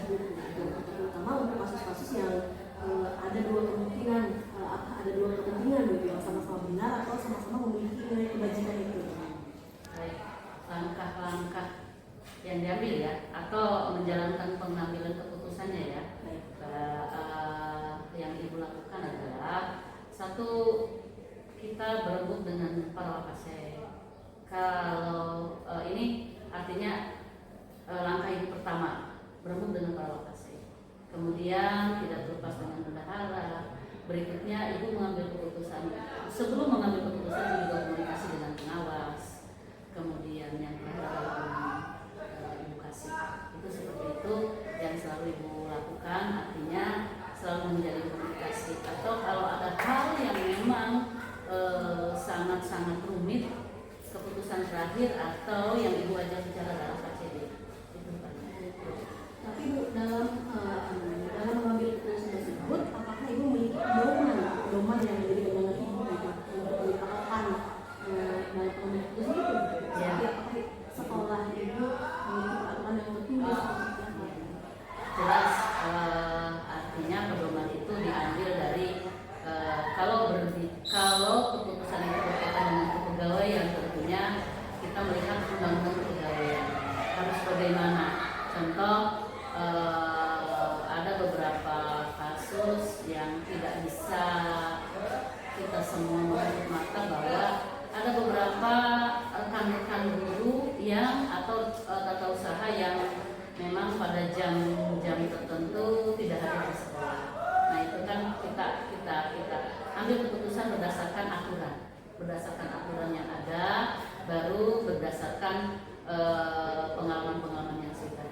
terutama untuk kasus-kasus yang ada dua kemungkinan, ada dua kepentingan gitu, yang sama-sama benar atau sama-sama memiliki nilai kebajikan itu. Baik, langkah-langkah yang diambil ya, atau menjalankan pengambilan keputusannya ya. Baik. Yang ibu lakukan adalah satu, kita berebut dengan para wakase. Kalau ini artinya langkah ibu pertama, berebut dengan para wakase. Kemudian tidak terlepas dengan bendahara. Berikutnya ibu mengambil keputusan. Sebelum mengambil keputusan ibu juga komunikasi dengan pengawas. Kemudian yang terakhir adalah ibu kasih. Itu seperti itu yang selalu ibu lakukan. Artinya selalu menjalin komunikasi. Atau kalau ada hal yang memang sangat-sangat rumit, keputusan terakhir atau yang ibu ajak bicara dalam KCD itu Pak. Tapi ibu dalam mengambil keputusan tersebut, apakah ibu memiliki doman yang menjadi pegangan ibu gitu untuk dipakai dalam pengambilan keputusan itu? Ya. Jadi apakah sekolah ibu memiliki peraturan yang tertulis seperti apa? Jelas, artinya pedoman itu diambil dari kalau keputusan itu berkaitan dengan kepegawaian, tentunya kita melihat undang-undang kepegawaian harus bagaimana. Contoh, ada beberapa kasus yang tidak bisa kita semua menutup mata bahwa ada beberapa rekan-rekan guru yang atau tata usaha yang memang pada jam-jam tertentu tidak hadir di sekolah. Nah itu kan kita ambil keputusan berdasarkan aturan yang ada, baru berdasarkan pengalaman-pengalaman yang sudah.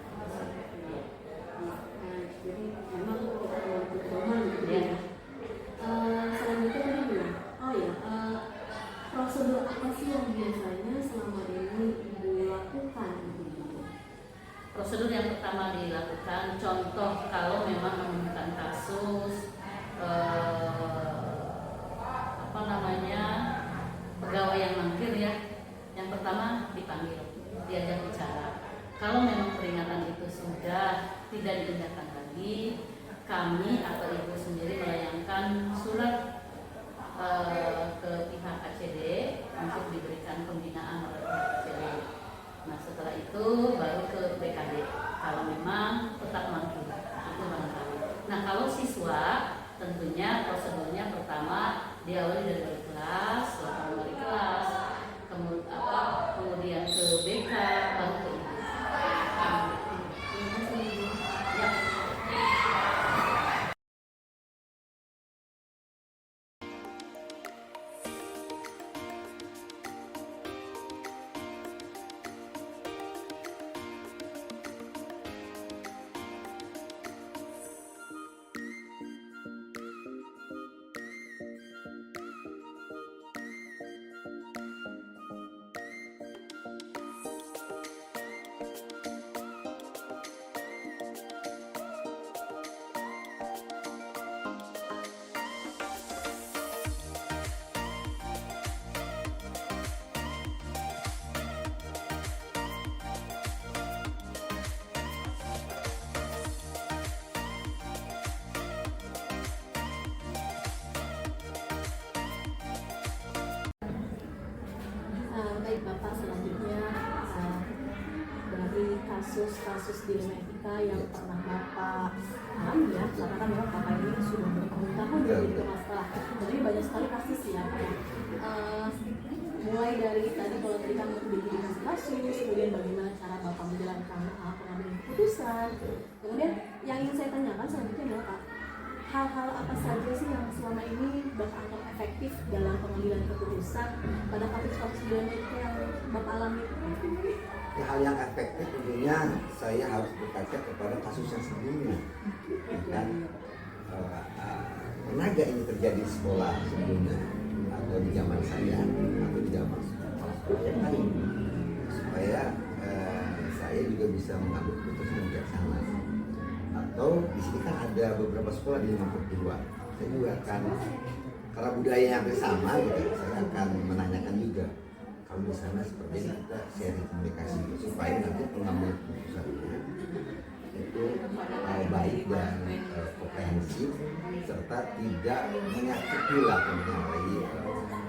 Jadi memang kita memiliki pedoman gitu Ya. Selanjutnya tadi bilang, prosedur apa sih yang biasanya selama ini ibu lakukan gitu? Prosedur yang pertama dilakukan, contoh kalau memang menemukan kasus pegawai yang mangkir ya, yang pertama dipanggil, diajak bicara. Kalau memang peringatan itu sudah tidak diindahkan lagi, kami atau ibu sendiri melayangkan surat ke pihak KCD untuk diberikan pembinaan oleh pihak KCD. Nah setelah itu baru ke BKD kalau memang tetap mangkir, itu barangkali. Nah kalau siswa tentunya prosedurnya pertama diawali dari wali kelas, laporan wali kelas, kemudian ke BK, baru ke ibu. Ya. Baik Bapak, selanjutnya dari kasus-kasus dilema etika yang pernah Bapak alami ya, karena kan memang Bapak ini sudah bertahun-tahun begitu masalah. Jadi banyak sekali kasus ya. Mulai dari tadi kalau tadi kan bikin kasus, kemudian bagaimana cara Bapak menjalankan pengambilan keputusan. Kemudian yang ingin saya tanyakan selanjutnya adalah Pak, hal-hal apa saja sih yang selama ini Bapak anggap efektif dalam pengambilan keputusan pada kasus-kasus dilema yang Bapak alami? Ya, hal yang efektif tentunya saya harus berkaca kepada kasus yang sebelumnya. Dan pernah gak ini terjadi di sekolah sebelumnya atau di zaman saya atau di zaman sekolah yang lain, supaya saya juga bisa mengambil keputusan yang bijaksana. Atau di sini kan ada beberapa sekolah di 52. Saya juga akan, karena budayanya hampir sama gitu, saya akan menanyakan juga kalau di sana seperti ini, kita sharing komunikasi supaya nanti pengambil keputusannya itu baik dan komprehensif serta tidak menyakiti lah mengenai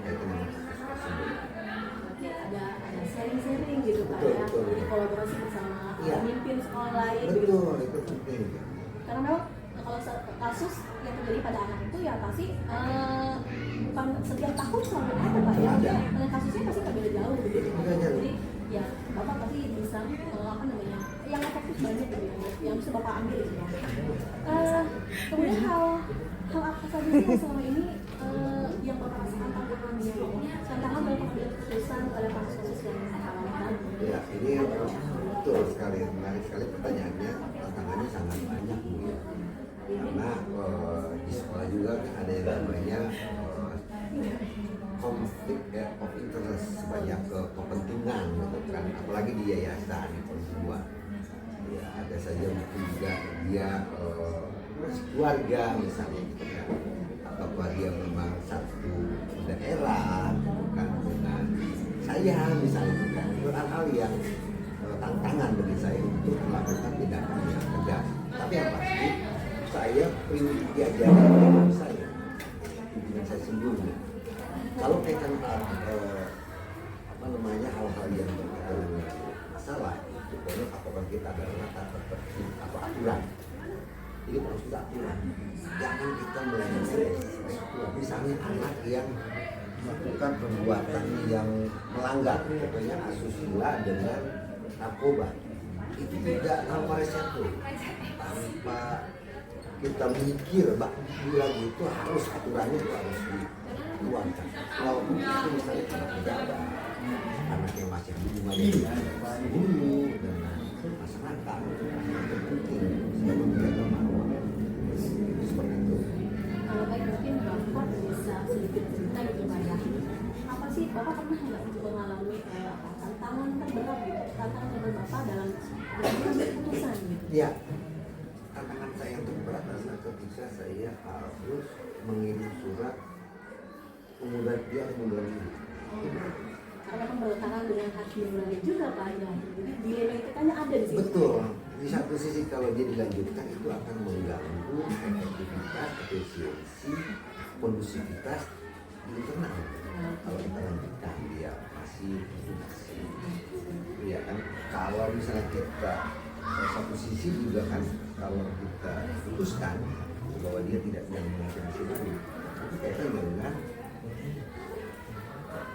kaitan dengan kasus tersebut. Berarti ada sharing-sharing gitu Pak Betul, ya, betul. jadi kolaborasi bersama Iya. pemimpin sekolah lain gitu. Betul, itu penting. Karena memang kalau kasus yang terjadi pada anak itu ya pasti bukan setiap tahun selalu ada Pak ya, Ada. dan kasusnya pasti berbeda jauh gitu. Beda jauh. Jadi ya Bapak pasti bisa apa namanya yang efektif banyak gitu ya, yang bisa Bapak ambil gitu ya. Kemudian hal apa saja sih yang selama ini yang Bapak rasakan tantangannya, tantangan dalam pengambilan keputusan pada kasus-kasus yang Bapak alami? Ya, ini betul sekali, menarik sekali pertanyaannya. Tantangannya sangat banyak Bu ya. Karena di sekolah juga kan ada yang namanya konflik of interest, banyak kepentingan gitu kan, apalagi di yayasan itu semua. Ya, ada saja mungkin juga dia keluarga misalnya gitu kan, atau dia memang satu daerah bukan dengan saya misalnya gitu kan. Itu hal-hal yang tantangan bagi saya untuk melakukan tindakan yang tegas. Tapi yang pasti saya ingin diajari oleh saya, pimpinan saya sebelumnya. Kalau kaitan apa namanya hal-hal yang berkaitan dengan masalah, itu pokoknya patokan kita adalah tata tertib atau aturan. Jadi harus kita aturan. Jangan kita melakukan misalnya anak yang melakukan perbuatan yang melanggar, contohnya asusila dengan narkoba, itu tidak tanpa resiko, tanpa kita mikir bilang itu harus aturannya itu harus dikeluarkan. Walaupun itu misalnya anak pejabat, anak yang masih di rumah dari guru dan masyarakat, itu penting untuk menjaga marwah. Seperti itu. Kalau baik mungkin Bapak bisa sedikit cerita gitu Pak ya. Apa sih Bapak pernah nggak mengalami tantangan terberat gitu, tantangan terberat Bapak dalam mengambil keputusan gitu? Ya, tantangan saya yang terberat adalah ketika saya harus mengirim surat pengunduran diri. Karena kan bertentangan dengan hak nurani juga Pak ya. Jadi dilema itu kan ada di sini. Betul. Di satu sisi kalau dia dilanjutkan itu akan mengganggu efektivitas, efisiensi, kondusivitas di internal. Kalau kita lanjutkan dia masih ya kan. Kalau misalnya kita satu sisi juga kan kalau kita putuskan bahwa dia tidak mengajar di sini, itu kaitan dengan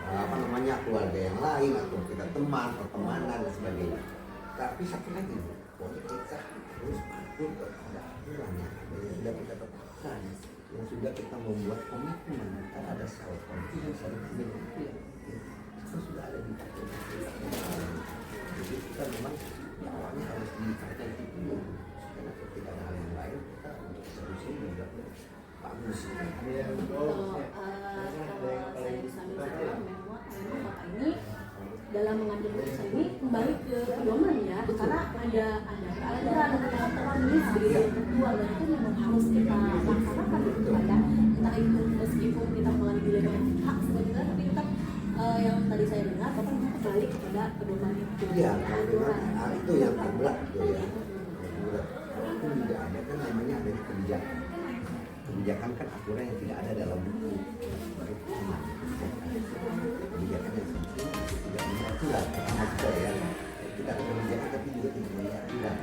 apa namanya keluarga yang lain atau kita teman, pertemanan dan sebagainya. Tapi satu lagi, bahwa kita harus patuh kepada aturan yang sudah kita tetapkan, yang sudah kita membuat komitmen. Kan ada self confidence, ada commitment itu sudah ada di aturan. Jadi kita memang awalnya harus diperbaiki dulu, karena ketika ada hal yang lain kita untuk solusi juga bagus. Kalau saya bisa bilang memang Bapak ini dalam mengambil keputusan ini kembali ke pedoman ya, karena ada teman-teman ini sebagai yang tertua dan itu memang harus kita laksanakan gitu Pak ya. Entah itu meskipun kita mengalami dilema hak sebenarnya, tapi tetap yang tadi saya dengar Bapak memang kembali kepada pedoman itu. Iya, hal itu yang terberat itu ya. Walaupun tidak ada kan namanya ada kebijakan. Kebijakan kan aturan yang tidak ada dalam buku. Kebijakan yang penting tidak punya aturan. Pertama juga ya, tidak ada kebijakan tapi juga tidak punya aturan.